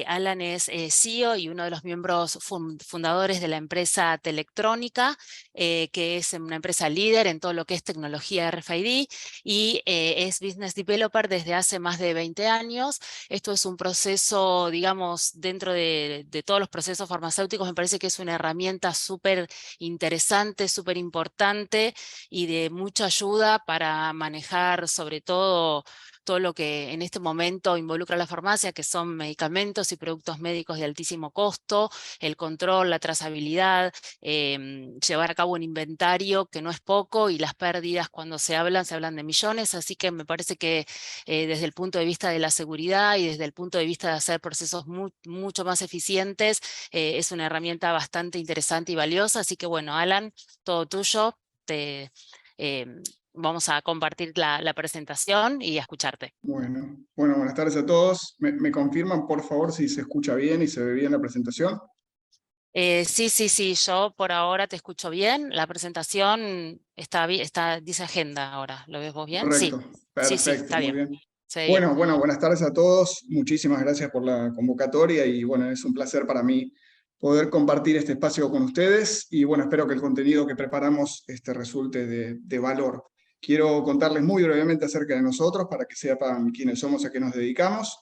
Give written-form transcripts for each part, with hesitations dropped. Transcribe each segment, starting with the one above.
Alan es CEO y uno de los miembros fundadores de la empresa Telectrónica, que es una empresa líder en todo lo que es tecnología RFID, y es Business Developer desde hace más de 20 años. Esto es un proceso, digamos, dentro de todos los procesos farmacéuticos, me parece que es una herramienta súper interesante, súper importante y de mucha ayuda para manejar sobre todo lo que en este momento involucra la farmacia, que son medicamentos y productos médicos de altísimo costo, el control, la trazabilidad, llevar a cabo un inventario que no es poco, y las pérdidas cuando se hablan de millones, así que me parece que desde el punto de vista de la seguridad y desde el punto de vista de hacer procesos mucho más eficientes, es una herramienta bastante interesante y valiosa, así que bueno, Alan, todo tuyo. Eh, Vamos a compartir la presentación y a escucharte. Bueno, buenas tardes a todos. ¿Me confirman, por favor, si se escucha bien y se ve bien la presentación? Sí, yo por ahora te escucho bien. La presentación dice agenda ahora. ¿Lo ves vos bien? Sí, Correcto, sí, perfecto, está muy bien. bien. Se ve bien. Bueno, buenas tardes a todos. Muchísimas gracias por la convocatoria y bueno, es un placer para mí poder compartir este espacio con ustedes y bueno, espero que el contenido que preparamos resulte de valor. Quiero contarles muy brevemente acerca de nosotros para que sepan quiénes somos, a qué nos dedicamos,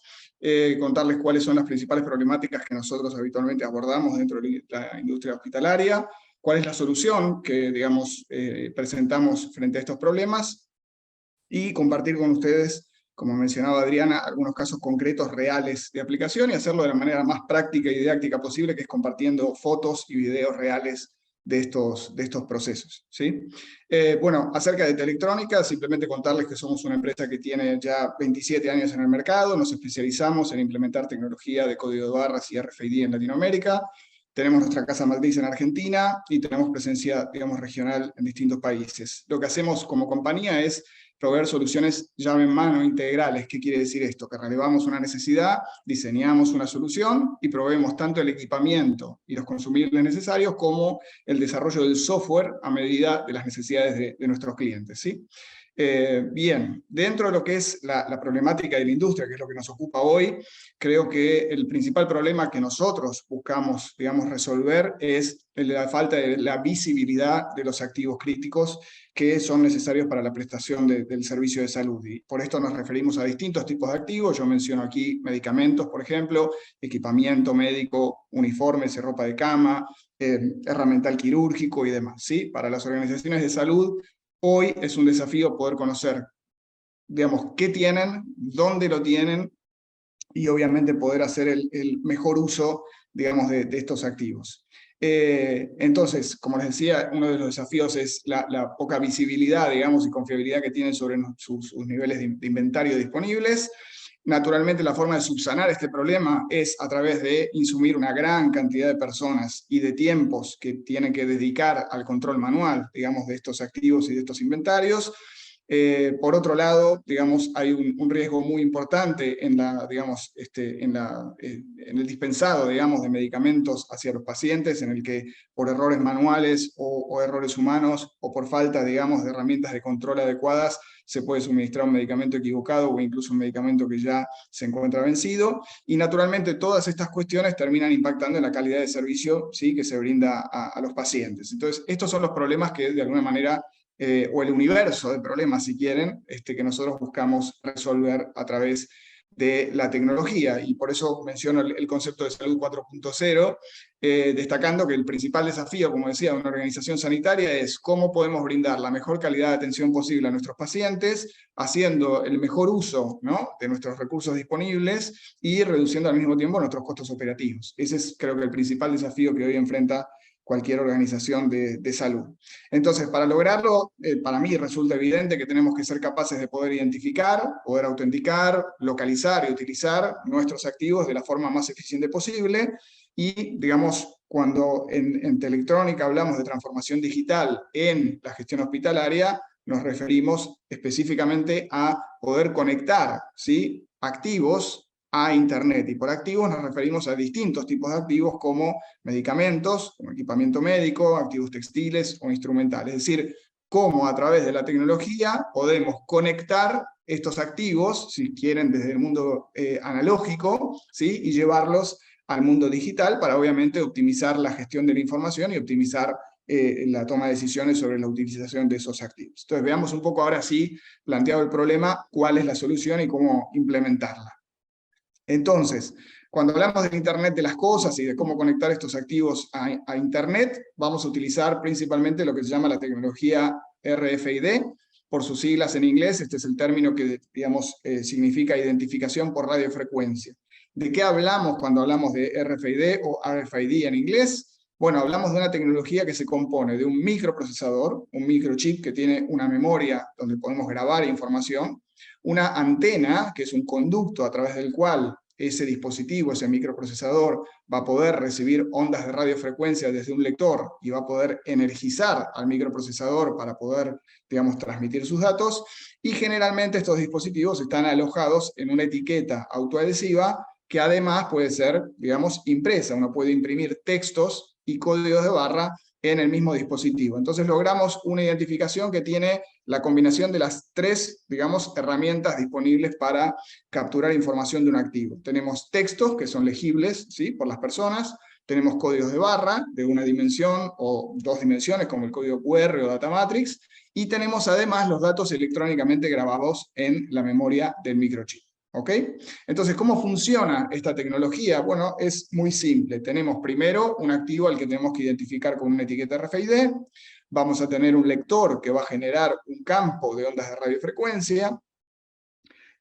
contarles cuáles son las principales problemáticas que nosotros habitualmente abordamos dentro de la industria hospitalaria, cuál es la solución que, digamos, presentamos frente a estos problemas y compartir con ustedes, como mencionaba Adriana, algunos casos concretos reales de aplicación y hacerlo de la manera más práctica y didáctica posible, que es compartiendo fotos y videos reales de estos procesos, ¿sí? Bueno, acerca de Telectrónica, simplemente contarles que somos una empresa que tiene ya 27 años en el mercado, nos especializamos en implementar tecnología de código de barras y RFID en Latinoamérica, tenemos nuestra casa matriz en Argentina y tenemos presencia, digamos, regional en distintos países. Lo que hacemos como compañía es proveer soluciones llave en mano integrales. ¿Qué quiere decir esto? Que relevamos una necesidad, diseñamos una solución y proveemos tanto el equipamiento y los consumibles necesarios como el desarrollo del software a medida de las necesidades de nuestros clientes, ¿sí? Bien, dentro de lo que es la problemática de la industria, que es lo que nos ocupa hoy, creo que el principal problema que nosotros buscamos, digamos, resolver es la falta de la visibilidad de los activos críticos que son necesarios para la prestación del servicio de salud. Y por esto nos referimos a distintos tipos de activos. Yo menciono aquí medicamentos, por ejemplo, equipamiento médico, uniformes y ropa de cama, herramental quirúrgico y demás, ¿sí? Para las organizaciones de salud, hoy es un desafío poder conocer, digamos, qué tienen, dónde lo tienen y obviamente poder hacer el mejor uso, digamos, de estos activos. Entonces, como les decía, uno de los desafíos es la poca visibilidad, digamos, y confiabilidad que tienen sobre sus niveles de inventario disponibles. Naturalmente, la forma de subsanar este problema es a través de insumir una gran cantidad de personas y de tiempos que tienen que dedicar al control manual, digamos, de estos activos y de estos inventarios. Por otro lado, digamos, hay un riesgo muy importante en, digamos, en el dispensado, digamos, de medicamentos hacia los pacientes, en el que por errores manuales o errores humanos o por falta, digamos, de herramientas de control adecuadas, se puede suministrar un medicamento equivocado o incluso un medicamento que ya se encuentra vencido. Y naturalmente todas estas cuestiones terminan impactando en la calidad de servicio, ¿sí?, que se brinda a los pacientes. Entonces, estos son los problemas que de alguna manera o el universo de problemas, si quieren, que nosotros buscamos resolver a través de la tecnología. Y por eso menciono el concepto de salud 4.0, destacando que el principal desafío, como decía, de una organización sanitaria es cómo podemos brindar la mejor calidad de atención posible a nuestros pacientes, haciendo el mejor uso, ¿no?, de nuestros recursos disponibles y reduciendo al mismo tiempo nuestros costos operativos. Ese es, creo que, el principal desafío que hoy enfrenta cualquier organización de salud. Entonces, para lograrlo, para mí resulta evidente que tenemos que ser capaces de poder identificar, poder autenticar, localizar y utilizar nuestros activos de la forma más eficiente posible. Y, digamos, cuando en Telectrónica hablamos de transformación digital en la gestión hospitalaria, nos referimos específicamente a poder conectar, ¿sí?, activos a Internet. Y por activos nos referimos a distintos tipos de activos como medicamentos, como equipamiento médico, activos textiles o instrumentales. Es decir, cómo a través de la tecnología podemos conectar estos activos, si quieren, desde el mundo analógico, ¿sí? Y llevarlos al mundo digital para obviamente optimizar la gestión de la información y optimizar la toma de decisiones sobre la utilización de esos activos. Entonces veamos un poco ahora sí, planteado el problema, cuál es la solución y cómo implementarla. Entonces, cuando hablamos del Internet de las cosas y de cómo conectar estos activos a Internet, vamos a utilizar principalmente lo que se llama la tecnología RFID, por sus siglas en inglés. Este es el término que, digamos, significa identificación por radiofrecuencia. ¿De qué hablamos cuando hablamos de RFID o RFID en inglés? Bueno, hablamos de una tecnología que se compone de un microprocesador, un microchip que tiene una memoria donde podemos grabar información, una antena, que es un conducto a través del cual ese dispositivo, ese microprocesador, va a poder recibir ondas de radiofrecuencia desde un lector y va a poder energizar al microprocesador para poder, digamos, transmitir sus datos, y generalmente estos dispositivos están alojados en una etiqueta autoadhesiva que además puede ser, digamos, impresa. Uno puede imprimir textos y códigos de barra en el mismo dispositivo. Entonces logramos una identificación que tiene la combinación de las tres, digamos, herramientas disponibles para capturar información de un activo. Tenemos textos que son legibles, ¿sí?, por las personas, tenemos códigos de barra de una dimensión o dos dimensiones, como el código QR o data matrix, y tenemos además los datos electrónicamente grabados en la memoria del microchip. ¿Ok? Entonces, ¿cómo funciona esta tecnología? Bueno, es muy simple. Tenemos primero un activo al que tenemos que identificar con una etiqueta RFID, vamos a tener un lector que va a generar un campo de ondas de radiofrecuencia,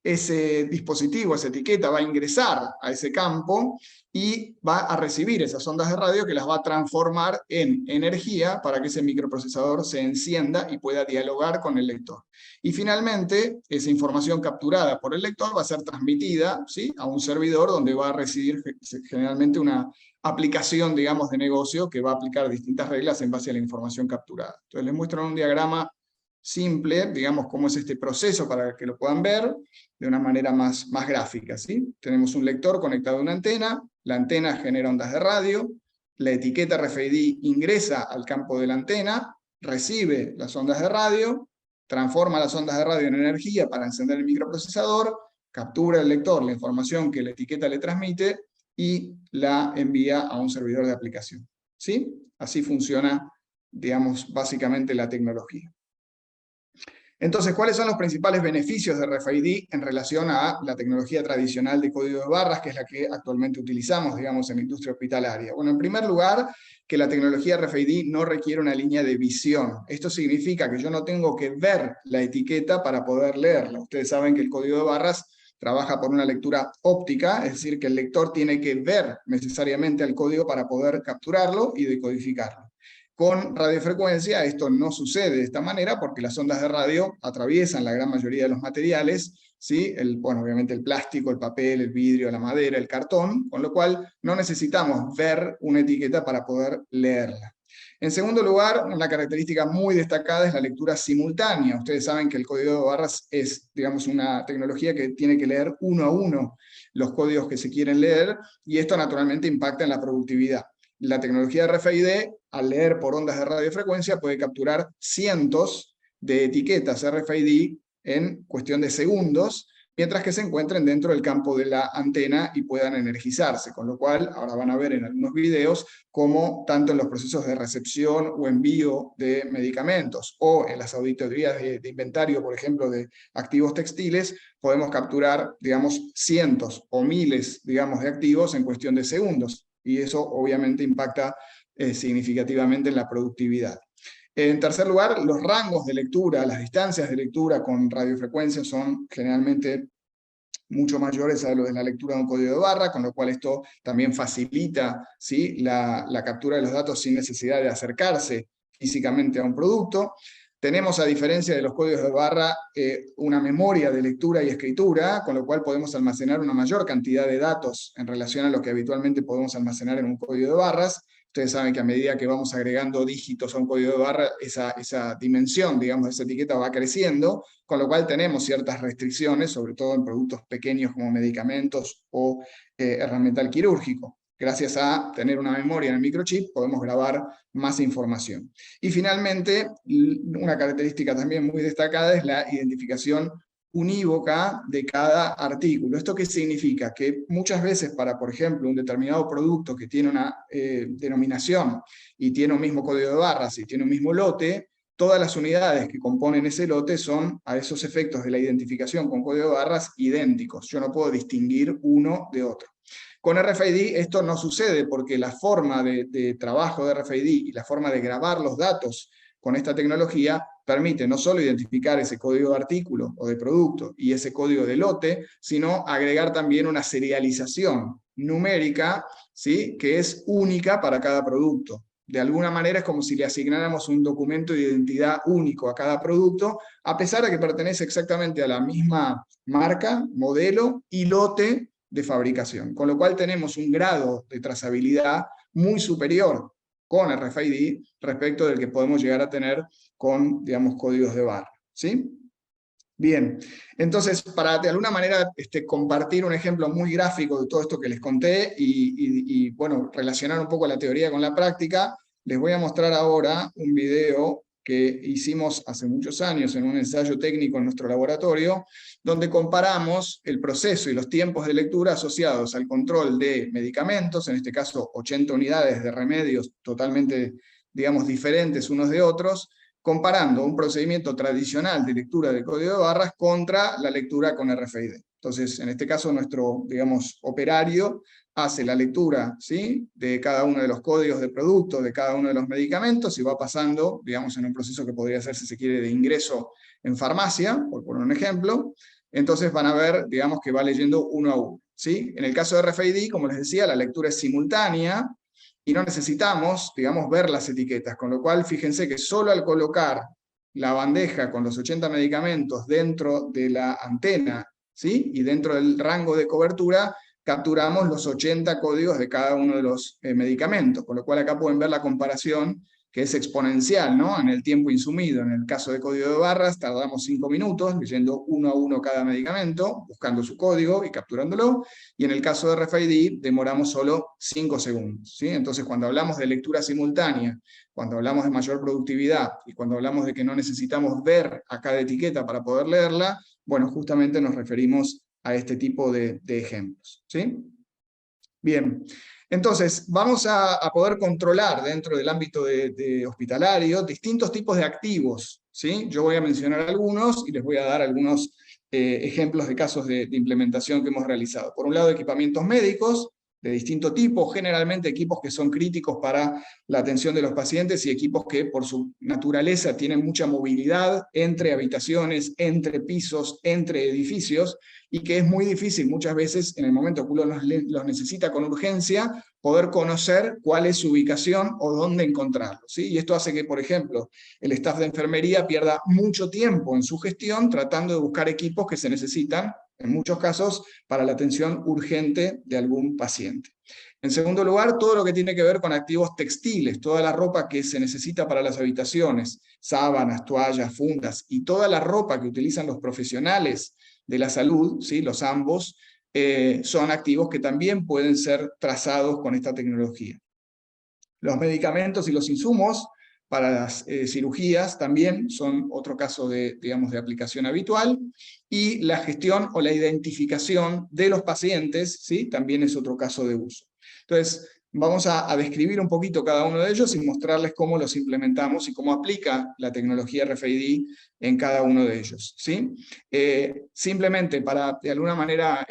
ese dispositivo, esa etiqueta va a ingresar a ese campo y va a recibir esas ondas de radio que las va a transformar en energía para que ese microprocesador se encienda y pueda dialogar con el lector. Y finalmente, esa información capturada por el lector va a ser transmitida, ¿sí?, a un servidor donde va a recibir generalmente una aplicación, digamos, de negocio que va a aplicar distintas reglas en base a la información capturada. Entonces les muestro en un diagrama simple, digamos, cómo es este proceso para que lo puedan ver de una manera más gráfica, ¿sí? Tenemos un lector conectado a una antena, la antena genera ondas de radio, la etiqueta RFID ingresa al campo de la antena, recibe las ondas de radio, transforma las ondas de radio en energía para encender el microprocesador, captura el lector la información que la etiqueta le transmite y la envía a un servidor de aplicación, ¿sí? Así funciona, digamos, básicamente la tecnología. Entonces, ¿cuáles son los principales beneficios de RFID en relación a la tecnología tradicional de código de barras, que es la que actualmente utilizamos, digamos, en la industria hospitalaria? Bueno, en primer lugar, que la tecnología RFID no requiere una línea de visión. Esto significa que yo no tengo que ver la etiqueta para poder leerla. Ustedes saben que el código de barras trabaja por una lectura óptica, es decir, que el lector tiene que ver necesariamente al código para poder capturarlo y decodificarlo. Con radiofrecuencia esto no sucede de esta manera porque las ondas de radio atraviesan la gran mayoría de los materiales, ¿sí? Bueno, obviamente el plástico, el papel, el vidrio, la madera, el cartón, con lo cual no necesitamos ver una etiqueta para poder leerla. En segundo lugar, una característica muy destacada es la lectura simultánea. Ustedes saben que el código de barras es, digamos, una tecnología que tiene que leer uno a uno los códigos que se quieren leer, y esto naturalmente impacta en la productividad. La tecnología RFID, al leer por ondas de radiofrecuencia, puede capturar cientos de etiquetas RFID en cuestión de segundos, mientras que se encuentren dentro del campo de la antena y puedan energizarse, con lo cual ahora van a ver en algunos videos cómo tanto en los procesos de recepción o envío de medicamentos o en las auditorías de inventario, por ejemplo, de activos textiles, podemos capturar, digamos, cientos o miles, digamos, de activos en cuestión de segundos, y eso obviamente impacta significativamente en la productividad. En tercer lugar, los rangos de lectura, las distancias de lectura con radiofrecuencia son generalmente mucho mayores a lo de la lectura de un código de barra, con lo cual esto también facilita, ¿sí?, la captura de los datos sin necesidad de acercarse físicamente a un producto. Tenemos, a diferencia de los códigos de barra, una memoria de lectura y escritura, con lo cual podemos almacenar una mayor cantidad de datos en relación a lo que habitualmente podemos almacenar en un código de barras. Ustedes saben que a medida que vamos agregando dígitos a un código de barra, esa dimensión, digamos, de esa etiqueta va creciendo, con lo cual tenemos ciertas restricciones, sobre todo en productos pequeños como medicamentos o herramental quirúrgico. gracias a tener una memoria en el microchip, podemos grabar más información. Y finalmente, una característica también muy destacada es la identificación unívoca de cada artículo. ¿Esto qué significa? Que muchas veces para, por ejemplo, un determinado producto que tiene una denominación y tiene un mismo código de barras y tiene un mismo lote, todas las unidades que componen ese lote son, a esos efectos de la identificación con código de barras, idénticos. Yo no puedo distinguir uno de otro. Con RFID esto no sucede porque la forma de trabajo de RFID y la forma de grabar los datos con esta tecnología permite no solo identificar ese código de artículo o de producto y ese código de lote, sino agregar también una serialización numérica, ¿sí?, que es única para cada producto. De alguna manera es como si le asignáramos un documento de identidad único a cada producto, a pesar de que pertenece exactamente a la misma marca, modelo y lote de fabricación. Con lo cual tenemos un grado de trazabilidad muy superior con RFID respecto del que podemos llegar a tener con, digamos, códigos de barra, ¿sí? Bien, entonces, para de alguna manera compartir un ejemplo muy gráfico de todo esto que les conté y bueno, relacionar un poco la teoría con la práctica, les voy a mostrar ahora un video que hicimos hace muchos años en un ensayo técnico en nuestro laboratorio, donde comparamos el proceso y los tiempos de lectura asociados al control de medicamentos, en este caso 80 unidades de remedios totalmente, digamos, diferentes unos de otros, comparando un procedimiento tradicional de lectura de código de barras contra la lectura con RFID. Entonces, en este caso, nuestro, digamos, operario hace la lectura, ¿sí?, de cada uno de los códigos de producto, de cada uno de los medicamentos, y va pasando, digamos, en un proceso que podría ser, si se quiere, de ingreso en farmacia, por poner un ejemplo. Entonces van a ver, digamos, que va leyendo uno a uno, ¿sí? En el caso de RFID, como les decía, la lectura es simultánea, y no necesitamos, digamos, ver las etiquetas, con lo cual fíjense que solo al colocar la bandeja con los 80 medicamentos dentro de la antena, ¿sí?, y dentro del rango de cobertura, capturamos los 80 códigos de cada uno de los medicamentos, con lo cual acá pueden ver la comparación, que es exponencial, ¿no?, en el tiempo insumido. En el caso de código de barras, tardamos 5 minutos leyendo uno a uno cada medicamento, buscando su código y capturándolo, y en el caso de RFID demoramos solo 5 segundos, ¿sí? Entonces, cuando hablamos de lectura simultánea, cuando hablamos de mayor productividad, y cuando hablamos de que no necesitamos ver a cada etiqueta para poder leerla, bueno, justamente nos referimos a este tipo de ejemplos, ¿sí? Bien, entonces vamos a poder controlar dentro del ámbito de hospitalario distintos tipos de activos, ¿sí? Yo voy a mencionar algunos y les voy a dar algunos ejemplos de casos de implementación que hemos realizado. Por un lado, equipamientos médicos de distinto tipo, generalmente equipos que son críticos para la atención de los pacientes y equipos que por su naturaleza tienen mucha movilidad entre habitaciones, entre pisos, entre edificios, y que es muy difícil muchas veces en el momento que uno los necesita con urgencia, poder conocer cuál es su ubicación o dónde encontrarlos, ¿sí? Y esto hace que, por ejemplo, el staff de enfermería pierda mucho tiempo en su gestión tratando de buscar equipos que se necesitan, en muchos casos, para la atención urgente de algún paciente. En segundo lugar, todo lo que tiene que ver con activos textiles, toda la ropa que se necesita para las habitaciones, sábanas, toallas, fundas, y toda la ropa que utilizan los profesionales de la salud, ¿sí?, los ambos, son activos que también pueden ser trazados con esta tecnología. Los medicamentos y los insumos para las cirugías también son otro caso de, digamos, de aplicación habitual, y la gestión o la identificación de los pacientes, ¿sí?, también es otro caso de uso. Entonces, vamos a describir un poquito cada uno de ellos y mostrarles cómo los implementamos y cómo aplica la tecnología RFID en cada uno de ellos, ¿sí? Simplemente para, de alguna manera,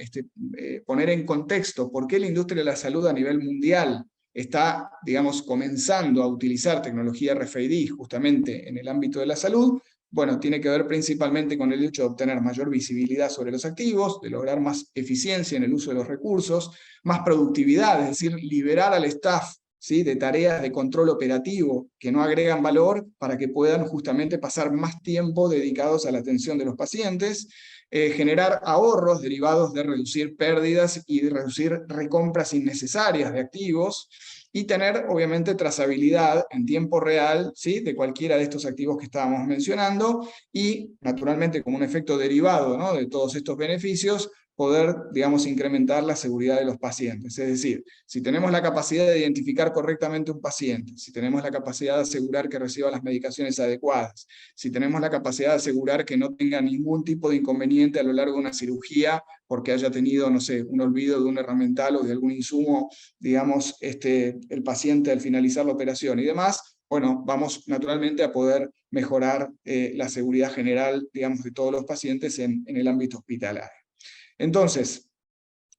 poner en contexto por qué la industria de la salud a nivel mundial está, digamos, comenzando a utilizar tecnología RFID justamente en el ámbito de la salud. Bueno, tiene que ver principalmente con el hecho de obtener mayor visibilidad sobre los activos, de lograr más eficiencia en el uso de los recursos, más productividad, es decir, liberar al staff, ¿sí?, de tareas de control operativo que no agregan valor para que puedan justamente pasar más tiempo dedicados a la atención de los pacientes, generar ahorros derivados de reducir pérdidas y de reducir recompras innecesarias de activos, y tener, obviamente, trazabilidad en tiempo real, ¿sí?, de cualquiera de estos activos que estábamos mencionando, y, naturalmente, como un efecto derivado, ¿no?, de todos estos beneficios, poder, digamos, incrementar la seguridad de los pacientes. Es decir, si tenemos la capacidad de identificar correctamente un paciente, si tenemos la capacidad de asegurar que reciba las medicaciones adecuadas, si tenemos la capacidad de asegurar que no tenga ningún tipo de inconveniente a lo largo de una cirugía, porque haya tenido, no sé, un olvido de un herramental o de algún insumo, digamos, el paciente al finalizar la operación y demás, bueno, vamos naturalmente a poder mejorar la seguridad general, digamos, de todos los pacientes en el ámbito hospitalario. Entonces,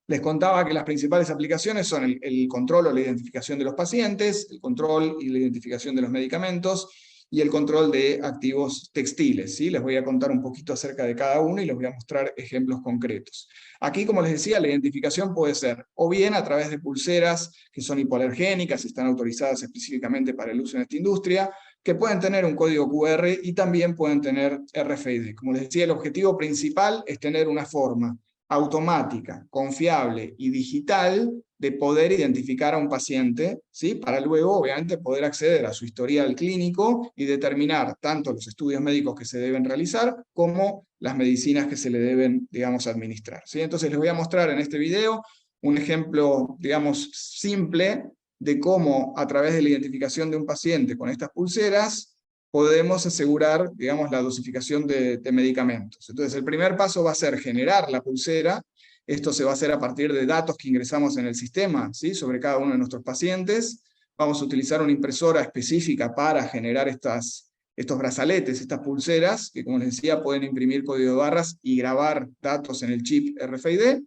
les contaba que las principales aplicaciones son el control o la identificación de los pacientes, el control y la identificación de los medicamentos, y el control de activos textiles, ¿sí? Les voy a contar un poquito acerca de cada uno y les voy a mostrar ejemplos concretos. Aquí, como les decía, la identificación puede ser o bien a través de pulseras que son hipoalergénicas, están autorizadas específicamente para el uso en esta industria, que pueden tener un código QR y también pueden tener RFID. Como les decía, el objetivo principal es tener una forma automática, confiable y digital de poder identificar a un paciente, ¿sí? Para luego, obviamente, poder acceder a su historial clínico y determinar tanto los estudios médicos que se deben realizar como las medicinas que se le deben, digamos, administrar, ¿sí? Entonces les voy a mostrar en este video un ejemplo, digamos, simple de cómo a través de la identificación de un paciente con estas pulseras podemos asegurar, digamos, la dosificación de medicamentos. Entonces, el primer paso va a ser generar la pulsera. Esto se va a hacer a partir de datos que ingresamos en el sistema, ¿sí? Sobre cada uno de nuestros pacientes. Vamos a utilizar una impresora específica para generar estos brazaletes, estas pulseras, que como les decía, pueden imprimir código de barras y grabar datos en el chip RFID.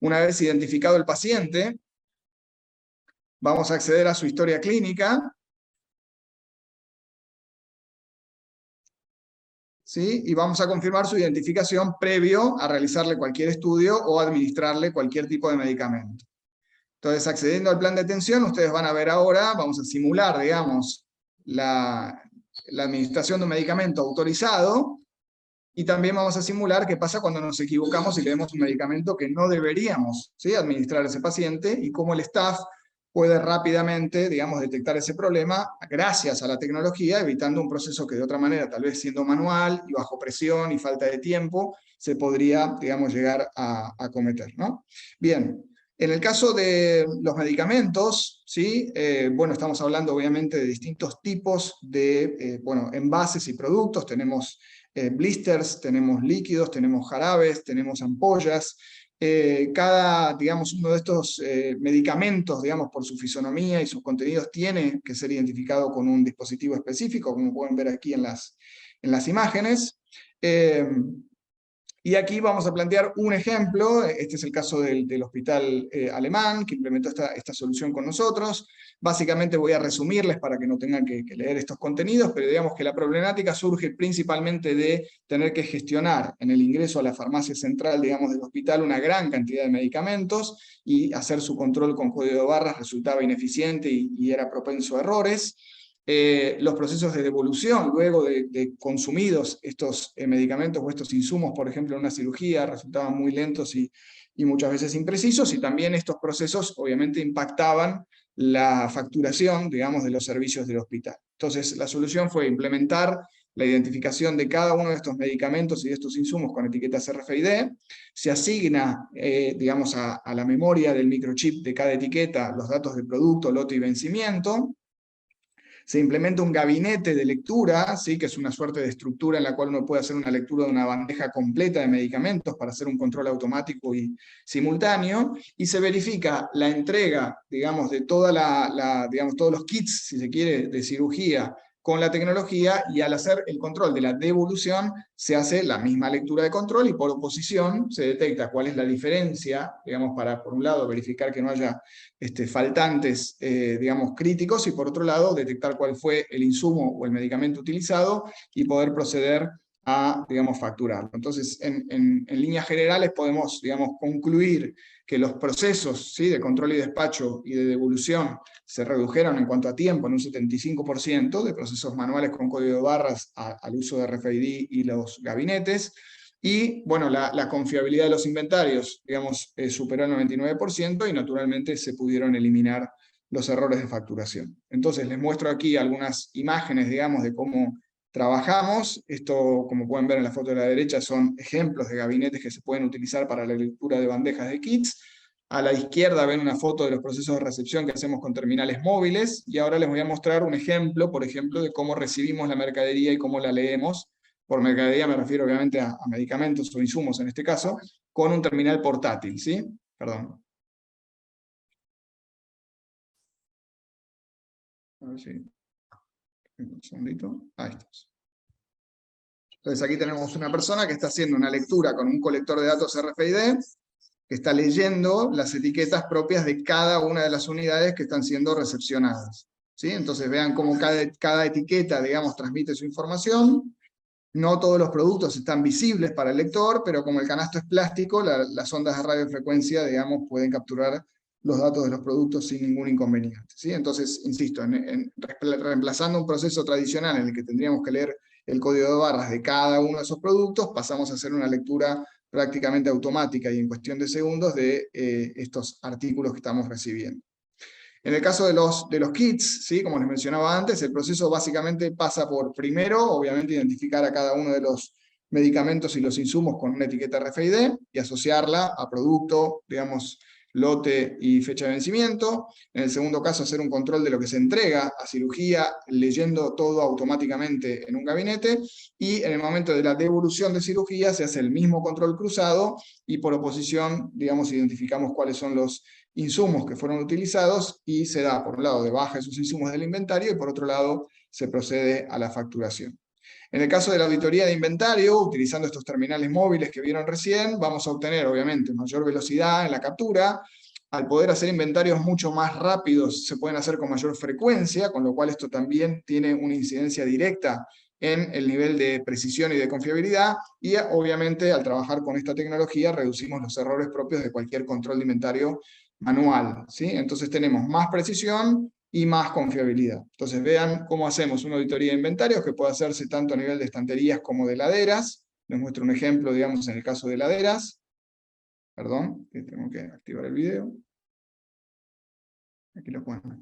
Una vez identificado el paciente, vamos a acceder a su historia clínica, ¿sí? Y vamos a confirmar su identificación previo a realizarle cualquier estudio o administrarle cualquier tipo de medicamento. Entonces, accediendo al plan de atención, ustedes van a ver ahora, vamos a simular, digamos, la administración de un medicamento autorizado, y también vamos a simular qué pasa cuando nos equivocamos y le demos un medicamento que no deberíamos, ¿sí? Administrar a ese paciente, y cómo el staff puede rápidamente, digamos, detectar ese problema gracias a la tecnología, evitando un proceso que de otra manera, tal vez siendo manual y bajo presión y falta de tiempo, se podría, digamos, llegar a cometer, ¿no? Bien, en el caso de los medicamentos, ¿sí? Bueno, estamos hablando obviamente de distintos tipos de bueno, envases y productos. Tenemos blisters, tenemos líquidos, tenemos jarabes, tenemos ampollas. Cada, digamos, uno de estos medicamentos, digamos, por su fisonomía y sus contenidos, tiene que ser identificado con un dispositivo específico, como pueden ver aquí en las imágenes. Y aquí vamos a plantear un ejemplo. Este es el caso del hospital alemán, que implementó esta solución con nosotros. Básicamente voy a resumirles para que no tengan que leer estos contenidos, pero digamos que la problemática surge principalmente de tener que gestionar en el ingreso a la farmacia central, digamos, del hospital, una gran cantidad de medicamentos, y hacer su control con código de barras resultaba ineficiente y era propenso a errores. Los procesos de devolución luego de consumidos estos medicamentos o estos insumos, por ejemplo en una cirugía, resultaban muy lentos y muchas veces imprecisos, y también estos procesos obviamente impactaban la facturación, digamos, de los servicios del hospital. Entonces la solución fue implementar la identificación de cada uno de estos medicamentos y de estos insumos con etiquetas RFID. Se asigna, digamos, a la memoria del microchip de cada etiqueta los datos del producto, lote y vencimiento. Se implementa un gabinete de lectura, ¿sí? Que es una suerte de estructura en la cual uno puede hacer una lectura de una bandeja completa de medicamentos para hacer un control automático y simultáneo, y se verifica la entrega, digamos, de digamos, todos los kits, si se quiere, de cirugía con la tecnología, y al hacer el control de la devolución se hace la misma lectura de control, y por oposición se detecta cuál es la diferencia, digamos, para, por un lado, verificar que no haya faltantes, digamos, críticos, y por otro lado, detectar cuál fue el insumo o el medicamento utilizado y poder proceder a, digamos, facturarlo. Entonces, en líneas generales podemos, digamos, concluir que los procesos, ¿sí? De control y despacho y de devolución se redujeron en cuanto a tiempo en un 75%, de procesos manuales con código de barras al uso de RFID y los gabinetes. Y bueno, la confiabilidad de los inventarios, digamos, superó el 99%, y naturalmente se pudieron eliminar los errores de facturación. Entonces les muestro aquí algunas imágenes, digamos, de cómo trabajamos. Esto, como pueden ver en la foto de la derecha, son ejemplos de gabinetes que se pueden utilizar para la lectura de bandejas de kits. A la izquierda ven una foto de los procesos de recepción que hacemos con terminales móviles, y ahora les voy a mostrar un ejemplo, por ejemplo, de cómo recibimos la mercadería y cómo la leemos. Por mercadería me refiero obviamente a medicamentos o insumos en este caso, con un terminal portátil, ¿sí? Perdón. A ver si... Un segundito. Ahí estamos. Entonces aquí tenemos una persona que está haciendo una lectura con un colector de datos RFID, que está leyendo las etiquetas propias de cada una de las unidades que están siendo recepcionadas, ¿sí? Entonces vean cómo cada etiqueta, digamos, transmite su información. No todos los productos están visibles para el lector, pero como el canasto es plástico, las ondas de radiofrecuencia, digamos, pueden capturar los datos de los productos sin ningún inconveniente, ¿sí? Entonces, insisto, reemplazando un proceso tradicional en el que tendríamos que leer el código de barras de cada uno de esos productos, pasamos a hacer una lectura prácticamente automática y en cuestión de segundos de estos artículos que estamos recibiendo. En el caso de los kits, ¿sí? Como les mencionaba antes, el proceso básicamente pasa por, primero, obviamente, identificar a cada uno de los medicamentos y los insumos con una etiqueta RFID y asociarla a producto, digamos, lote y fecha de vencimiento. En el segundo caso, hacer un control de lo que se entrega a cirugía, leyendo todo automáticamente en un gabinete, y en el momento de la devolución de cirugía se hace el mismo control cruzado, y por oposición, digamos, identificamos cuáles son los insumos que fueron utilizados, y se da, por un lado, de baja esos insumos del inventario, y por otro lado, se procede a la facturación. En el caso de la auditoría de inventario, utilizando estos terminales móviles que vieron recién, vamos a obtener, obviamente, mayor velocidad en la captura. Al poder hacer inventarios mucho más rápidos, se pueden hacer con mayor frecuencia, con lo cual esto también tiene una incidencia directa en el nivel de precisión y de confiabilidad, y obviamente al trabajar con esta tecnología reducimos los errores propios de cualquier control de inventario manual, ¿sí? Entonces tenemos más precisión y más confiabilidad. Entonces vean cómo hacemos una auditoría de inventarios, que puede hacerse tanto a nivel de estanterías como de heladeras. Les muestro un ejemplo, digamos, en el caso de heladeras. Perdón, que tengo que activar el video. Aquí lo pueden ver.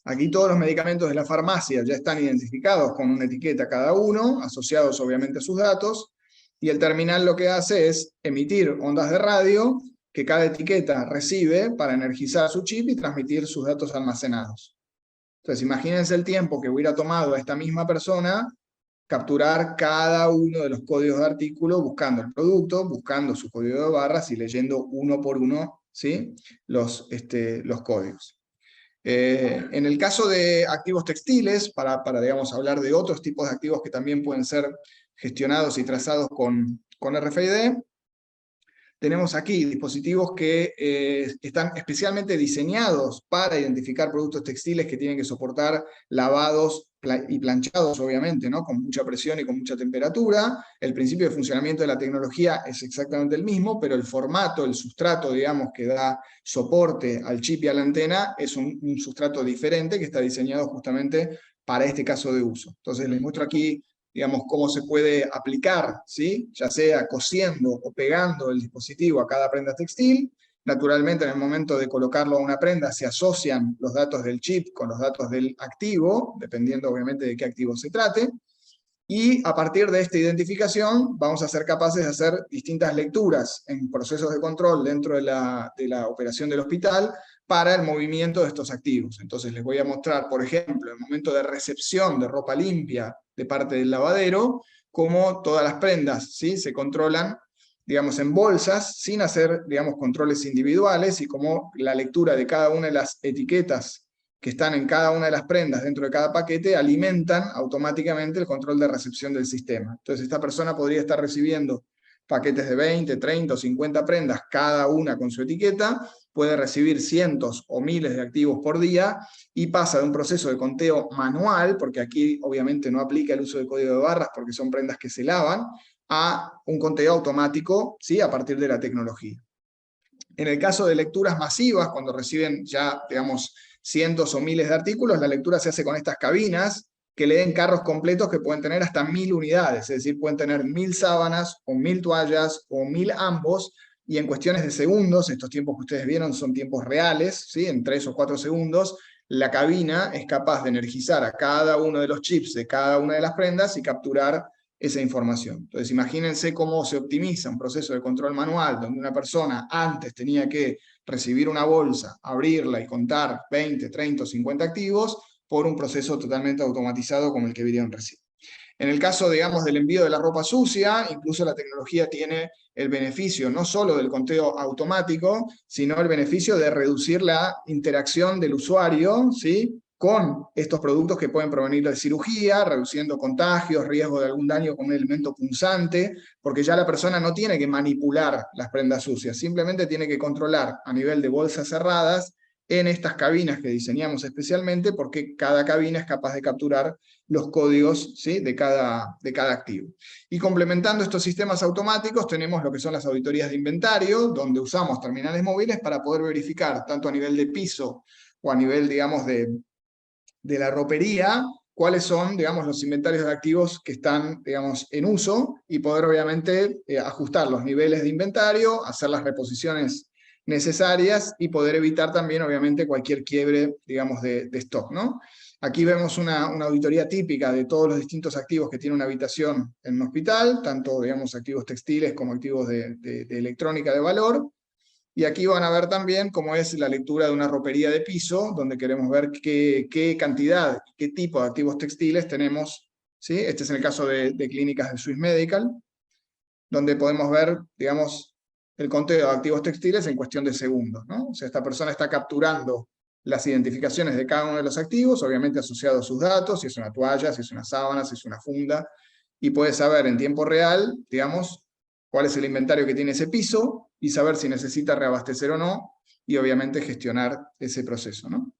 Aquí todos los medicamentos de la farmacia ya están identificados con una etiqueta cada uno, asociados obviamente a sus datos, y el terminal lo que hace es emitir ondas de radio que cada etiqueta recibe para energizar su chip y transmitir sus datos almacenados. Entonces imagínense el tiempo que hubiera tomado a esta misma persona capturar cada uno de los códigos de artículo, buscando el producto, buscando su código de barras y leyendo uno por uno, ¿sí? los códigos. En el caso de activos textiles, para digamos, hablar de otros tipos de activos que también pueden ser gestionados y trazados con RFID, tenemos aquí dispositivos que están especialmente diseñados para identificar productos textiles que tienen que soportar lavados y planchados, obviamente, ¿no? Con mucha presión y con mucha temperatura. El principio de funcionamiento de la tecnología es exactamente el mismo, pero el formato, el sustrato, digamos, que da soporte al chip y a la antena es un sustrato diferente que está diseñado justamente para este caso de uso. Entonces les muestro aquí, digamos, cómo se puede aplicar, ¿sí? Ya sea cosiendo o pegando el dispositivo a cada prenda textil. Naturalmente, en el momento de colocarlo a una prenda, se asocian los datos del chip con los datos del activo, dependiendo obviamente de qué activo se trate. Y a partir de esta identificación, vamos a ser capaces de hacer distintas lecturas en procesos de control dentro de la operación del hospital para el movimiento de estos activos. Entonces les voy a mostrar, por ejemplo, en el momento de recepción de ropa limpia de parte del lavadero, cómo todas las prendas, ¿sí? Se controlan, digamos, en bolsas, sin hacer, digamos, controles individuales, y cómo la lectura de cada una de las etiquetas que están en cada una de las prendas dentro de cada paquete alimentan automáticamente el control de recepción del sistema. Entonces esta persona podría estar recibiendo paquetes de 20, 30 o 50 prendas, cada una con su etiqueta, puede recibir cientos o miles de activos por día, y pasa de un proceso de conteo manual, porque aquí obviamente no aplica el uso de código de barras porque son prendas que se lavan, a un conteo automático, ¿sí? A partir de la tecnología. En el caso de lecturas masivas, cuando reciben ya, digamos, cientos o miles de artículos, la lectura se hace con estas cabinas que leen carros completos que pueden tener hasta 1000 unidades, es decir, pueden tener 1000 sábanas, o 1000 toallas, o 1000 ambos, y en cuestiones de segundos, estos tiempos que ustedes vieron son tiempos reales, ¿sí? En 3 o 4 segundos, la cabina es capaz de energizar a cada uno de los chips de cada una de las prendas y capturar esa información. Entonces imagínense cómo se optimiza un proceso de control manual, donde una persona antes tenía que recibir una bolsa, abrirla y contar 20, 30 o 50 activos, por un proceso totalmente automatizado como el que vieron recién. En el caso, digamos, del envío de la ropa sucia, incluso la tecnología tiene el beneficio no solo del conteo automático, sino el beneficio de reducir la interacción del usuario, ¿sí?, con estos productos que pueden provenir de cirugía, reduciendo contagios, riesgo de algún daño con un elemento punzante, porque ya la persona no tiene que manipular las prendas sucias, simplemente tiene que controlar a nivel de bolsas cerradas en estas cabinas que diseñamos especialmente, porque cada cabina es capaz de capturar los códigos, ¿sí?, de cada activo. Y complementando estos sistemas automáticos tenemos lo que son las auditorías de inventario, donde usamos terminales móviles para poder verificar, tanto a nivel de piso o a nivel, digamos, de la ropería, cuáles son, digamos, los inventarios de activos que están, digamos, en uso, y poder obviamente ajustar los niveles de inventario, hacer las reposiciones necesarias y poder evitar también, obviamente, cualquier quiebre, digamos, de stock, ¿no? Aquí vemos una auditoría típica de todos los distintos activos que tiene una habitación en un hospital, tanto, digamos, activos textiles como activos de electrónica de valor. Y aquí van a ver también cómo es la lectura de una ropería de piso, donde queremos ver qué cantidad, qué tipo de activos textiles tenemos, ¿sí? Este es el caso de clínicas de Swiss Medical, donde podemos ver, digamos, el conteo de activos textiles en cuestión de segundos, ¿no? O sea, esta persona está capturando las identificaciones de cada uno de los activos, obviamente asociado a sus datos, si es una toalla, si es una sábana, si es una funda, y puede saber en tiempo real, digamos, cuál es el inventario que tiene ese piso, y saber si necesita reabastecer o no, y obviamente gestionar ese proceso, ¿no?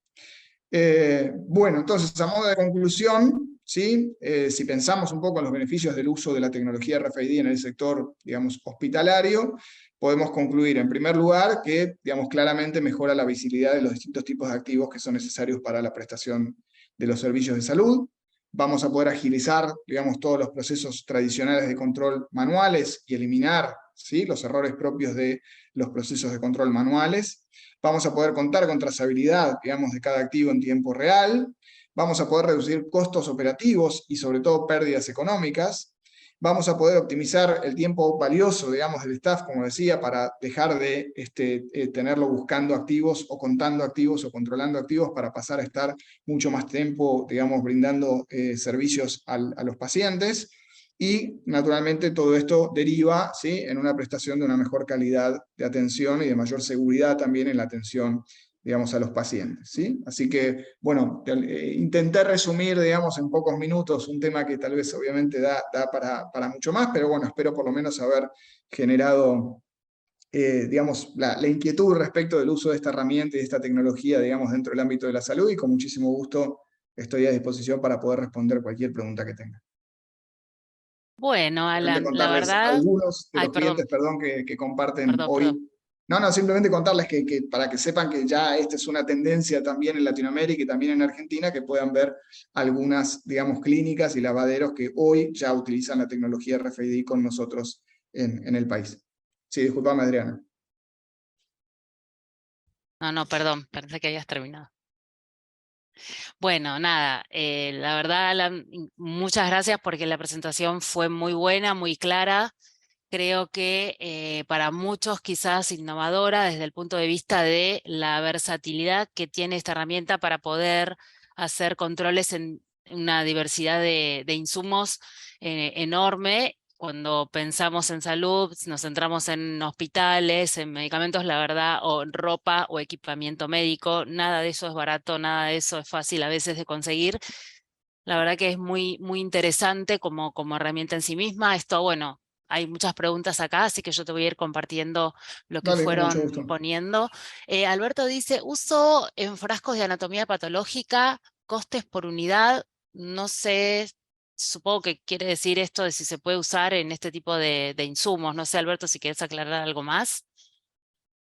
Bueno, entonces, a modo de conclusión, ¿sí? Si pensamos un poco en los beneficios del uso de la tecnología RFID en el sector, digamos, hospitalario, podemos concluir, en primer lugar, que, digamos, claramente mejora la visibilidad de los distintos tipos de activos que son necesarios para la prestación de los servicios de salud. Vamos a poder agilizar, digamos, todos los procesos tradicionales de control manuales y eliminar, ¿sí?, los errores propios de los procesos de control manuales. Vamos a poder contar con trazabilidad, digamos, de cada activo en tiempo real. Vamos a poder reducir costos operativos y sobre todo pérdidas económicas. Vamos a poder optimizar el tiempo valioso, digamos, del staff, como decía, para dejar de tenerlo buscando activos o contando activos o controlando activos, para pasar a estar mucho más tiempo, digamos, brindando servicios a los pacientes. Y naturalmente todo esto deriva, ¿sí?, en una prestación de una mejor calidad de atención y de mayor seguridad también en la atención, digamos, a los pacientes, ¿sí? Así que, bueno, intenté resumir, digamos, en pocos minutos un tema que tal vez obviamente da para mucho más, pero bueno, espero por lo menos haber generado, digamos, la inquietud respecto del uso de esta herramienta y de esta tecnología, digamos, dentro del ámbito de la salud, y con muchísimo gusto estoy a disposición para poder responder cualquier pregunta que tenga. Bueno, Simplemente Alan, la contarles verdad... algunos de Ay, los clientes, perdón, perdón, que comparten perdón, perdón. hoy. No, simplemente contarles que para que sepan que ya esta es una tendencia también en Latinoamérica y también en Argentina, que puedan ver algunas, digamos, clínicas y lavaderos que hoy ya utilizan la tecnología RFID con nosotros en el país. Sí, disculpame, Adriana. No, perdón, pensé que habías terminado. Bueno, nada, la verdad, Alan, muchas gracias porque la presentación fue muy buena, muy clara. Creo que para muchos quizás innovadora desde el punto de vista de la versatilidad que tiene esta herramienta para poder hacer controles en una diversidad de insumos enorme. Cuando pensamos en salud, nos centramos en hospitales, en medicamentos, la verdad, o en ropa o equipamiento médico. Nada de eso es barato, nada de eso es fácil a veces de conseguir. La verdad que es muy, muy interesante como herramienta en sí misma. Esto, bueno, hay muchas preguntas acá, así que yo te voy a ir compartiendo lo que Dale, con mucho fueron gusto. poniendo. Alberto dice, uso en frascos de anatomía patológica, costes por unidad. No sé, supongo que quiere decir esto de si se puede usar en este tipo de insumos. No sé, Alberto, si quieres aclarar algo más.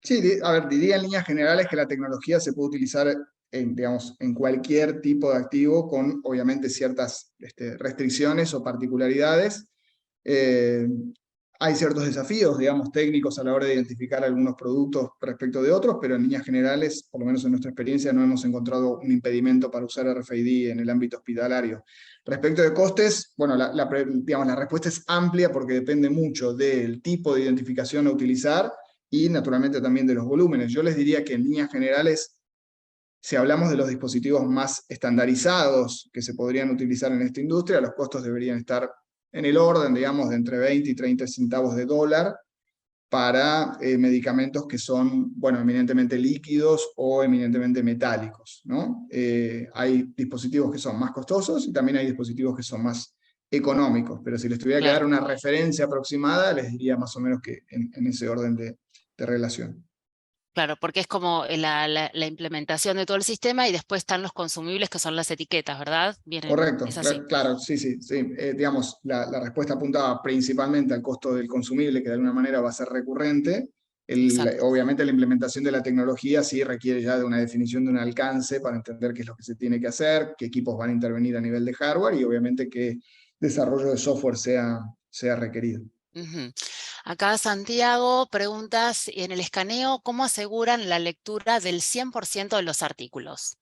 Sí, a ver, diría en líneas generales que la tecnología se puede utilizar en, digamos, en cualquier tipo de activo, con obviamente ciertas restricciones o particularidades. Eh, Hay ciertos desafíos, digamos, técnicos a la hora de identificar algunos productos respecto de otros, pero en líneas generales, por lo menos en nuestra experiencia, no hemos encontrado un impedimento para usar RFID en el ámbito hospitalario. Respecto de costes, bueno, digamos, la respuesta es amplia porque depende mucho del tipo de identificación a utilizar y naturalmente también de los volúmenes. Yo les diría que en líneas generales, si hablamos de los dispositivos más estandarizados que se podrían utilizar en esta industria, los costos deberían estar en el orden, digamos, de entre 20 y 30 centavos de dólar para medicamentos que son, bueno, eminentemente líquidos o eminentemente metálicos, ¿no? Hay dispositivos que son más costosos y también hay dispositivos que son más económicos, pero si les tuviera que dar Claro. una referencia aproximada, les diría más o menos que en ese orden de relación. Claro, porque es como la implementación de todo el sistema y después están los consumibles que son las etiquetas, ¿verdad? Vienen, Correcto, es así. claro, sí, sí, sí. Digamos, la respuesta apuntaba principalmente al costo del consumible, que de alguna manera va a ser recurrente. Exacto. Obviamente la implementación de la tecnología sí requiere ya de una definición de un alcance para entender qué es lo que se tiene que hacer, qué equipos van a intervenir a nivel de hardware y obviamente qué desarrollo de software sea requerido. Ujú. Acá Santiago pregunta en el escaneo, ¿cómo aseguran la lectura del 100% de los artículos?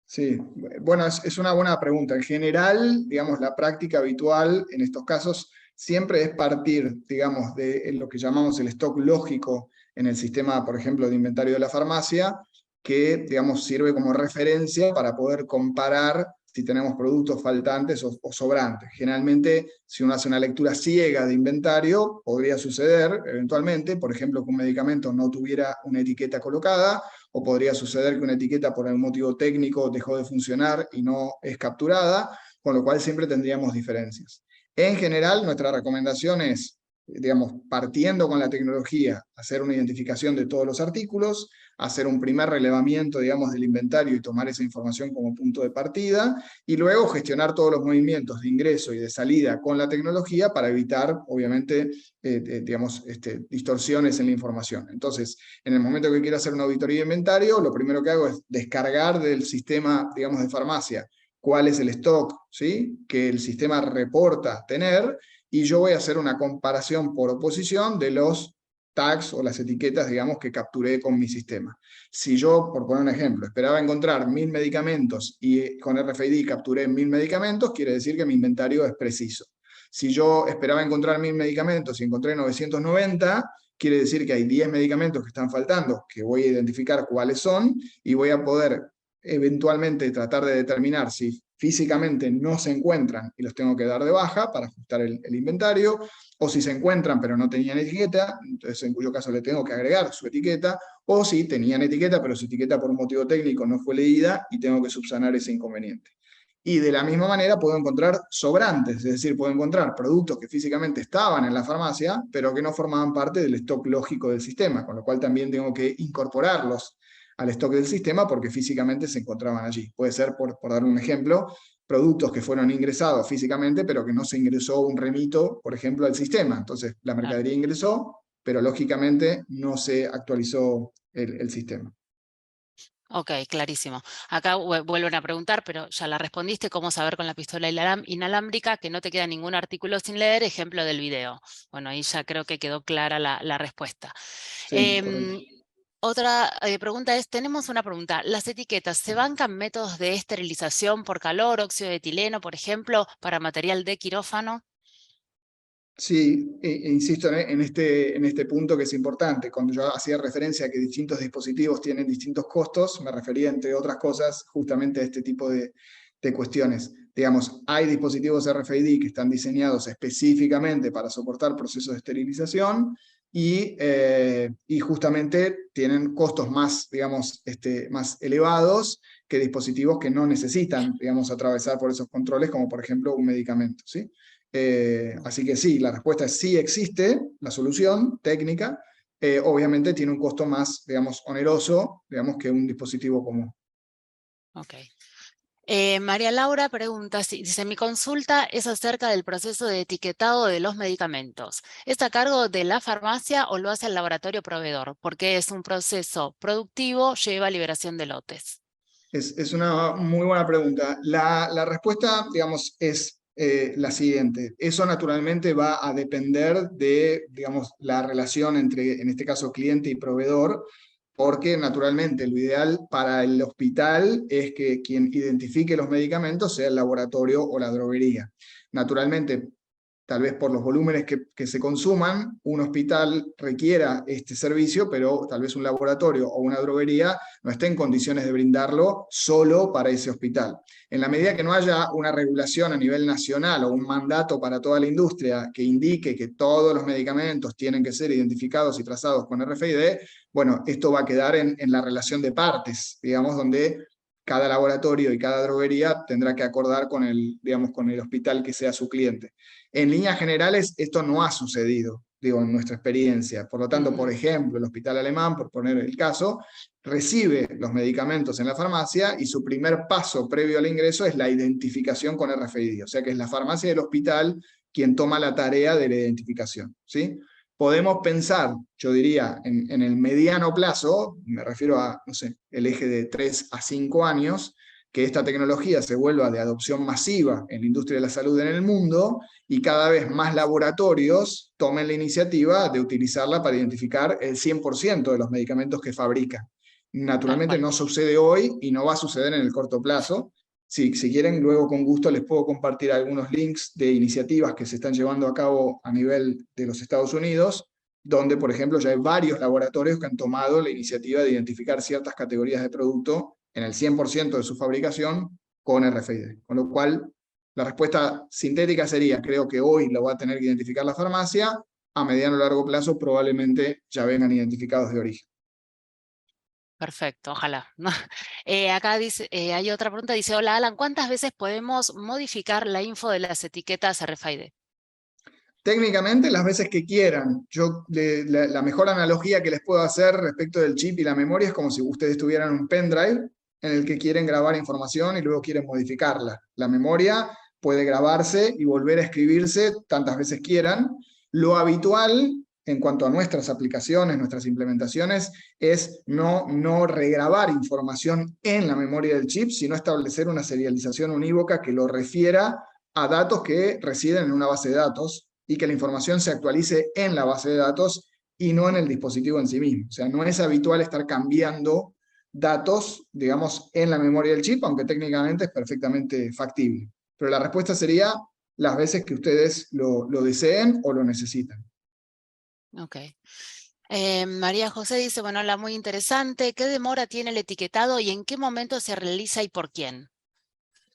Sí, bueno, es una buena pregunta. En general, digamos, la práctica habitual en estos casos siempre es partir, digamos, de lo que llamamos el stock lógico en el sistema, por ejemplo, de inventario de la farmacia, que, digamos, sirve como referencia para poder comparar si tenemos productos faltantes o sobrantes. Generalmente, si uno hace una lectura ciega de inventario, podría suceder eventualmente, por ejemplo, que un medicamento no tuviera una etiqueta colocada, o podría suceder que una etiqueta por algún motivo técnico dejó de funcionar y no es capturada, con lo cual siempre tendríamos diferencias. En general, nuestra recomendación es, digamos, partiendo con la tecnología, hacer una identificación de todos los artículos, hacer un primer relevamiento, digamos, del inventario y tomar esa información como punto de partida, y luego gestionar todos los movimientos de ingreso y de salida con la tecnología para evitar, obviamente, digamos, distorsiones en la información. Entonces, en el momento que quiero hacer una auditoría de inventario, lo primero que hago es descargar del sistema, digamos, de farmacia cuál es el stock, ¿sí?, que el sistema reporta tener, y yo voy a hacer una comparación por oposición de los tags o las etiquetas, digamos, que capturé con mi sistema. Si yo, por poner un ejemplo, esperaba encontrar 1000 medicamentos y con RFID capturé 1000 medicamentos, quiere decir que mi inventario es preciso. Si yo esperaba encontrar 1000 medicamentos y encontré 990, quiere decir que hay 10 medicamentos que están faltando, que voy a identificar cuáles son y voy a poder eventualmente tratar de determinar si físicamente no se encuentran y los tengo que dar de baja para ajustar el inventario, o si se encuentran pero no tenían etiqueta, entonces en cuyo caso le tengo que agregar su etiqueta, o si tenían etiqueta pero su etiqueta por un motivo técnico no fue leída y tengo que subsanar ese inconveniente. Y de la misma manera puedo encontrar sobrantes, es decir, puedo encontrar productos que físicamente estaban en la farmacia, pero que no formaban parte del stock lógico del sistema, con lo cual también tengo que incorporarlos al stock del sistema porque físicamente se encontraban allí. Puede ser, por dar un ejemplo, productos que fueron ingresados físicamente, pero que no se ingresó un remito, por ejemplo, al sistema. Entonces, la mercadería ingresó, pero lógicamente no se actualizó el sistema. Ok, clarísimo. Acá vuelven a preguntar, pero ya la respondiste, ¿cómo saber con la pistola inalámbrica que no te queda ningún artículo sin leer? Ejemplo del video. Bueno, ahí ya creo que quedó clara la respuesta. Sí, correcto. Otra pregunta es, tenemos una pregunta, ¿las etiquetas se bancan métodos de esterilización por calor, óxido de etileno, por ejemplo, para material de quirófano? Sí, insisto en este punto que es importante. Cuando yo hacía referencia a que distintos dispositivos tienen distintos costos, me refería, entre otras cosas, justamente a este tipo de cuestiones. Digamos, hay dispositivos RFID que están diseñados específicamente para soportar procesos de esterilización y justamente tienen costos más, digamos, más elevados que dispositivos que no necesitan, digamos, atravesar por esos controles, como por ejemplo un medicamento, ¿sí? Así que sí, la respuesta es sí, existe la solución técnica, obviamente tiene un costo más, digamos, oneroso, digamos, que un dispositivo común. Ok. María Laura pregunta, dice, mi consulta es acerca del proceso de etiquetado de los medicamentos. ¿Es a cargo de la farmacia o lo hace el laboratorio proveedor? Porque es un proceso productivo, lleva liberación de lotes. Es una muy buena pregunta. La respuesta, digamos, es la siguiente. Eso naturalmente va a depender de, digamos, la relación entre, en este caso, cliente y proveedor, porque naturalmente lo ideal para el hospital es que quien identifique los medicamentos sea el laboratorio o la droguería. Naturalmente, tal vez por los volúmenes que se consuman, un hospital requiera este servicio, pero tal vez un laboratorio o una droguería no esté en condiciones de brindarlo solo para ese hospital. En la medida que no haya una regulación a nivel nacional o un mandato para toda la industria que indique que todos los medicamentos tienen que ser identificados y trazados con RFID, bueno, esto va a quedar en la relación de partes, digamos, donde cada laboratorio y cada droguería tendrá que acordar con el, digamos, con el hospital que sea su cliente. En líneas generales, esto no ha sucedido, digo, en nuestra experiencia. Por lo tanto, por ejemplo, el hospital alemán, por poner el caso, recibe los medicamentos en la farmacia y su primer paso previo al ingreso es la identificación con RFID. O sea que es la farmacia del hospital quien toma la tarea de la identificación, ¿sí? Podemos pensar, yo diría, en el mediano plazo, me refiero a, no sé, el eje de 3 a 5 años, que esta tecnología se vuelva de adopción masiva en la industria de la salud en el mundo y cada vez más laboratorios tomen la iniciativa de utilizarla para identificar el 100% de los medicamentos que fabrican. Naturalmente no sucede hoy y no va a suceder en el corto plazo. Si quieren, luego con gusto les puedo compartir algunos links de iniciativas que se están llevando a cabo a nivel de los Estados Unidos, donde, por ejemplo, ya hay varios laboratorios que han tomado la iniciativa de identificar ciertas categorías de producto en el 100% de su fabricación con RFID. Con lo cual, la respuesta sintética sería, creo que hoy lo va a tener que identificar la farmacia, a mediano o largo plazo probablemente ya vengan identificados de origen. Perfecto, ojalá. Acá dice, hay otra pregunta, dice, hola Alan, ¿cuántas veces podemos modificar la info de las etiquetas RFID? Técnicamente, las veces que quieran. La mejor analogía que les puedo hacer respecto del chip y la memoria es como si ustedes tuvieran un pendrive en el que quieren grabar información y luego quieren modificarla. La memoria puede grabarse y volver a escribirse tantas veces quieran. Lo habitual, en cuanto a nuestras aplicaciones, nuestras implementaciones, es no regrabar información en la memoria del chip, sino establecer una serialización unívoca que lo refiera a datos que residen en una base de datos y que la información se actualice en la base de datos y no en el dispositivo en sí mismo. O sea, no es habitual estar cambiando datos, digamos, en la memoria del chip, aunque técnicamente es perfectamente factible. Pero la respuesta sería las veces que ustedes lo deseen o lo necesitan. Ok. María José dice, bueno, hola, muy interesante. ¿Qué demora tiene el etiquetado y en qué momento se realiza y por quién?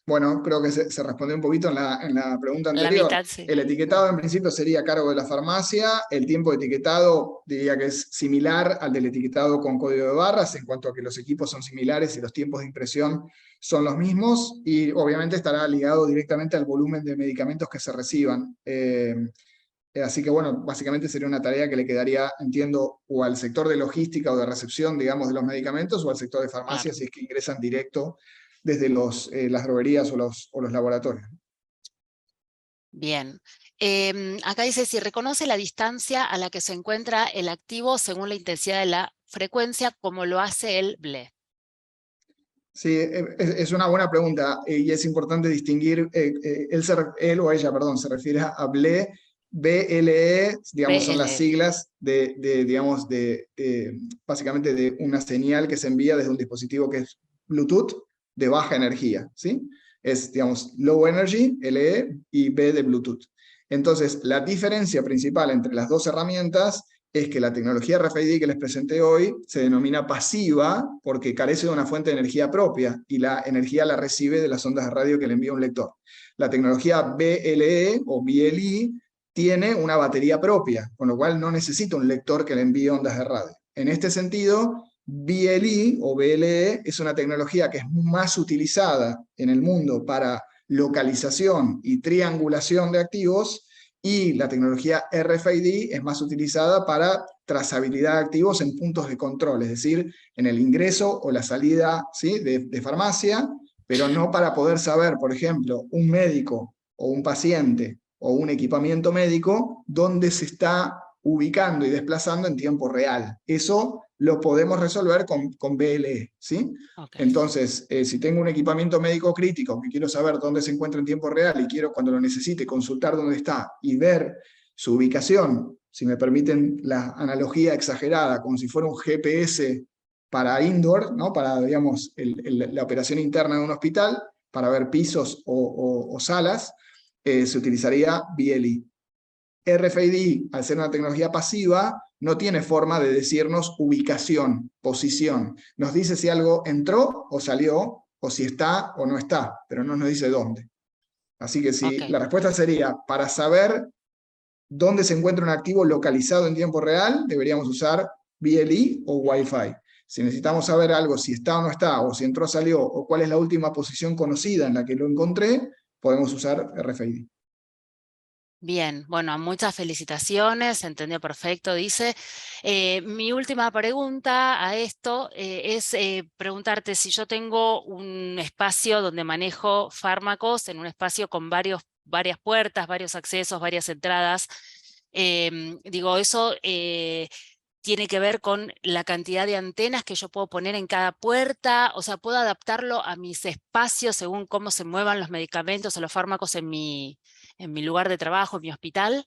Bueno, creo que se respondió un poquito en la pregunta La anterior. mitad, sí. El etiquetado en principio sería a cargo de la farmacia. El tiempo de etiquetado diría que es similar al del etiquetado con código de barras, en cuanto a que los equipos son similares y los tiempos de impresión son los mismos, y obviamente estará ligado directamente al volumen de medicamentos que se reciban. Así que bueno, básicamente sería una tarea que le quedaría, entiendo, o al sector de logística o de recepción, digamos, de los medicamentos, o al sector de farmacia, Claro. si es que ingresan directo desde las droguerías o los laboratorios. Bien. Acá dice, si reconoce la distancia a la que se encuentra el activo según la intensidad de la frecuencia, como lo hace el BLE. Sí, es una buena pregunta y es importante distinguir, él o ella, perdón, se refiere a BLE, BLE, digamos, son las BLE. siglas digamos, básicamente de una señal que se envía desde un dispositivo que es Bluetooth de baja energía, ¿sí? Es, digamos, Low Energy, LE, y B de Bluetooth. Entonces, la diferencia principal entre las dos herramientas es que la tecnología RFID que les presenté hoy se denomina pasiva porque carece de una fuente de energía propia y la energía la recibe de las ondas de radio que le envía un lector. La tecnología BLE o BLE tiene una batería propia, con lo cual no necesita un lector que le envíe ondas de radio. En este sentido, BLE o BLE es una tecnología que es más utilizada en el mundo para localización y triangulación de activos, y la tecnología RFID es más utilizada para trazabilidad de activos en puntos de control, es decir, en el ingreso o la salida, ¿sí?, de farmacia, pero no para poder saber, por ejemplo, un médico o un paciente o un equipamiento médico dónde se está ubicando y desplazando en tiempo real. Eso lo podemos resolver con BLE, ¿sí? Ok. Entonces, si tengo un equipamiento médico crítico que quiero saber dónde se encuentra en tiempo real y quiero, cuando lo necesite, consultar dónde está y ver su ubicación, si me permiten la analogía exagerada, como si fuera un GPS para indoor, ¿no? Para, digamos, la operación interna de un hospital, para ver pisos o salas, se utilizaría BLE. RFID, al ser una tecnología pasiva, no tiene forma de decirnos ubicación, posición. Nos dice si algo entró o salió, o si está o no está, pero no nos dice dónde. Así que Ok. la respuesta sería, para saber dónde se encuentra un activo localizado en tiempo real, deberíamos usar BLE o Wi-Fi. Si necesitamos saber algo, si está o no está, o si entró o salió, o cuál es la última posición conocida en la que lo encontré, podemos usar RFID. Bien, bueno, muchas felicitaciones, se entendió perfecto, dice. Mi última pregunta a esto es preguntarte si yo tengo un espacio donde manejo fármacos, en un espacio con varias puertas, varios accesos, varias entradas. Digo, eso tiene que ver con la cantidad de antenas que yo puedo poner en cada puerta, o sea, puedo adaptarlo a mis espacios según cómo se muevan los medicamentos o los fármacos en mi lugar de trabajo, en mi hospital.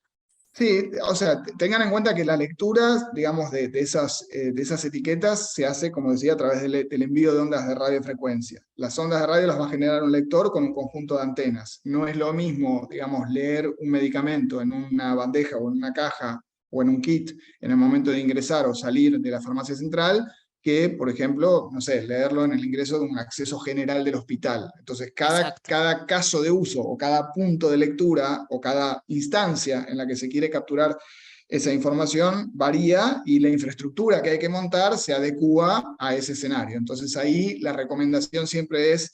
Sí, o sea, tengan en cuenta que la lectura, digamos, de esas etiquetas se hace, como decía, a través del envío de ondas de radiofrecuencia. Las ondas de radio las va a generar un lector con un conjunto de antenas. No es lo mismo, digamos, leer un medicamento en una bandeja o en una caja o en un kit en el momento de ingresar o salir de la farmacia central, que, por ejemplo, no sé, leerlo en el ingreso de un acceso general del hospital. Entonces, Exacto. cada caso de uso o cada punto de lectura o cada instancia en la que se quiere capturar esa información varía y la infraestructura que hay que montar se adecúa a ese escenario. Entonces, ahí la recomendación siempre es,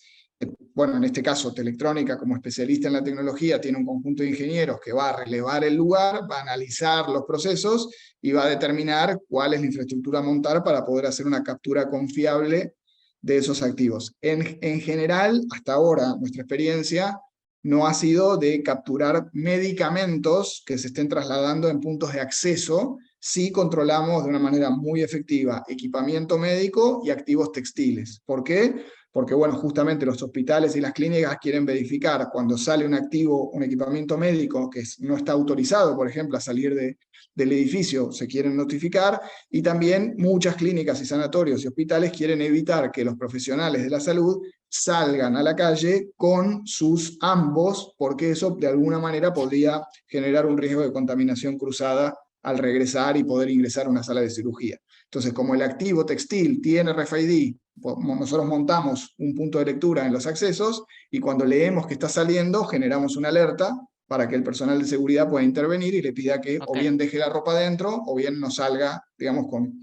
bueno, en este caso, Telectrónica, como especialista en la tecnología, tiene un conjunto de ingenieros que va a relevar el lugar, va a analizar los procesos y va a determinar cuál es la infraestructura a montar para poder hacer una captura confiable de esos activos. En general, hasta ahora, nuestra experiencia no ha sido de capturar medicamentos que se estén trasladando en puntos de acceso, si controlamos de una manera muy efectiva equipamiento médico y activos textiles. ¿Por qué? Porque, bueno, justamente los hospitales y las clínicas quieren verificar cuando sale un activo, un equipamiento médico que no está autorizado, por ejemplo, a salir del edificio, se quieren notificar, y también muchas clínicas y sanatorios y hospitales quieren evitar que los profesionales de la salud salgan a la calle con sus ambos, porque eso de alguna manera podría generar un riesgo de contaminación cruzada al regresar y poder ingresar a una sala de cirugía. Entonces, como el activo textil tiene RFID, nosotros montamos un punto de lectura en los accesos y cuando leemos que está saliendo, generamos una alerta para que el personal de seguridad pueda intervenir y le pida que o Ok. bien deje la ropa dentro o bien no salga, digamos, con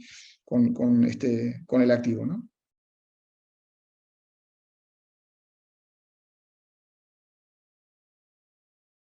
el activo, ¿no?